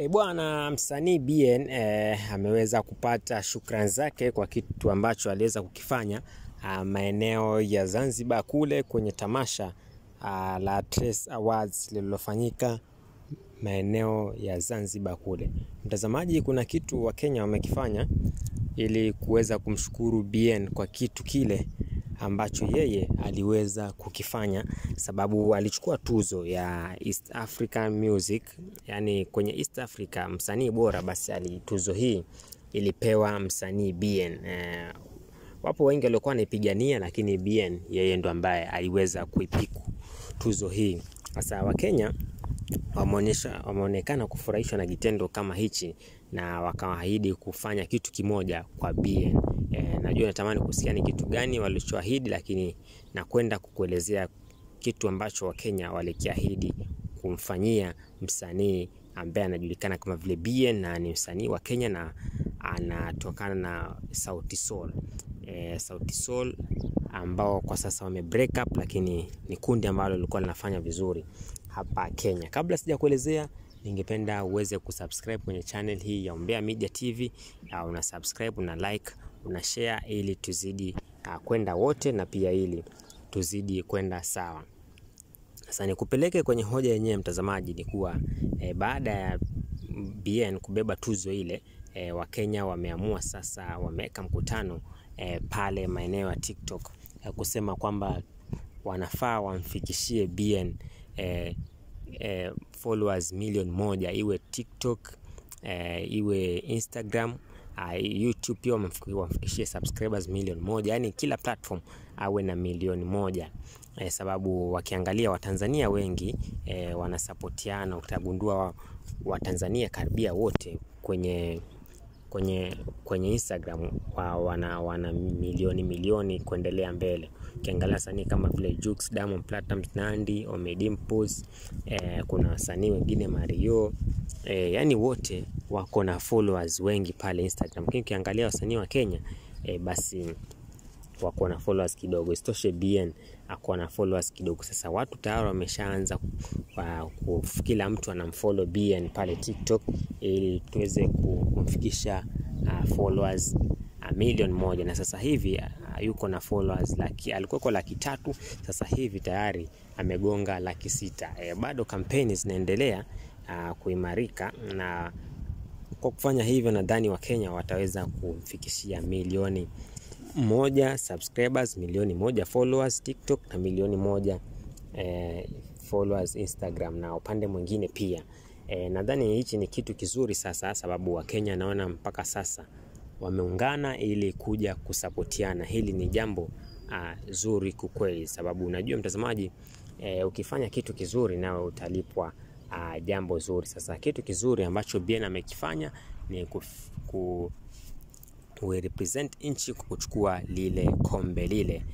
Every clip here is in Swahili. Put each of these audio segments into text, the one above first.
Bwana msanii Bien ameweza kupata shukrani zake kwa kitu ambacho aliweza kukifanya maeneo ya Zanzibar kule kwenye tamasha la Trace Awards lililofanyika maeneo ya Zanzibar kule. Mtazamaji, kuna kitu Wakenya wamekifanya ili kuweza kumshukuru Bien kwa kitu kile ambacho yeye aliweza kukifanya, sababu alichukua tuzo ya East African Music, yani kwenye East Africa msanii bora, basi tuzo hii ilipewa msanii Bien. Wapo wengi walikuwa wanaipigania, lakini Bien yeye ndo ambaye aliweza kuipiku tuzo hii. Sasa Wakenya wameonekana kufurahishwa na kitendo kama hichi na wakaahidi kufanya kitu kimoja kwa Bien. Najua natamani kusikia ni kitu gani walichoahidi, lakini nakwenda kukuelezea kitu ambacho Wakenya walikiahidi kumfanyia msanii ambaye anajulikana kama vile Bien, na ni msanii wa Kenya na anatokana na Sauti Sol. Sauti Sol ambao kwa sasa wame break up, lakini ni kundi ambalo lilikuwa linafanya vizuri hapa Kenya. Kabla sija kuelezea, ningependa uweze kusubscribe kwenye channel hii ya Umbea Media TV. Una subscribe, una like, una share ili tuzidi kwenda wote, na pia ili tuzidi kwenda sawa. Sasa nikupeleke kwenye hoja yenyewe mtazamaji, ni kuwa baada ya Bien kubeba tuzo ile, Wakenya wameamua sasa, wameweka mkutano pale maeneo ya TikTok kusema kwamba wanafaa wamfikishie Bien followers milioni 1, iwe TikTok, iwe Instagram, YouTube pia wamfikishie subscribers milioni 1, yani kila platform awe na milioni 1. Sababu wakiangalia Watanzania wengi wanasapotiana, utagundua Watanzania karibia wote kwenye Instagram wana milioni kuendelea mbele. Ukiangalia wasanii kama vile Jux, Diamond Platnumz, Nandy, Omedimpos, kuna wasanii wengine Mario, yani wote wako na followers wengi pale Instagram. Lakini ukiangalia wasanii wa Kenya basi wako na followers kidogo. Isitoshe Bien ako na followers kidogo. Sasa watu tayari wameshaanza kila mtu anamfollow Bien pale TikTok ili tuweze kumfikisha followers milioni 1. Na sasa hivi yuko na followers alikuwa kwa 300,000, sasa hivi tayari amegonga 600,000. Bado kampeni zinaendelea kuimarika, na kwa kufanya hivyo nadhani Wakenya wataweza kumfikishia milioni 1 subscribers, milioni 1 followers TikTok, na milioni 1 followers Instagram. Na upande mwingine pia nadhani hichi ni kitu kizuri sasa, sababu Wakenya naona mpaka sasa wameungana ili kuja kusapotiana. Hili ni jambo zuri kukweli, sababu unajua mtazamaji, ukifanya kitu kizuri nawe utalipwa jambo zuri. Sasa kitu kizuri ambacho Bien amekifanya ni represent nchi kuchukua lile kombe lile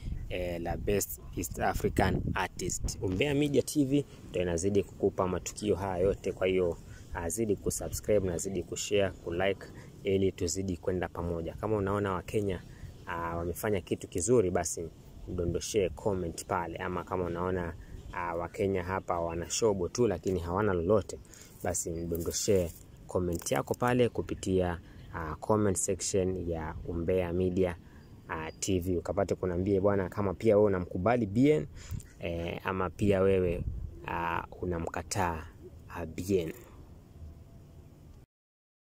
la Best East African Artist. Umbea Media TV ndio inazidi kukupa matukio haya yote, kwa hiyo azidi kusubscribe na azidi kushare, kulike ili tuzidi kwenda pamoja. Kama unaona Wakenya wamefanya kitu kizuri, basi mdondoshee comment pale, ama kama unaona Wakenya hapa wana shobo tu lakini hawana lolote, basi mdondoshee comment yako pale kupitia comment section ya Umbea Media TV, ukapate kunambie bwana kama pia wewe unamkubali Bien ama pia wewe unamkataa Bien.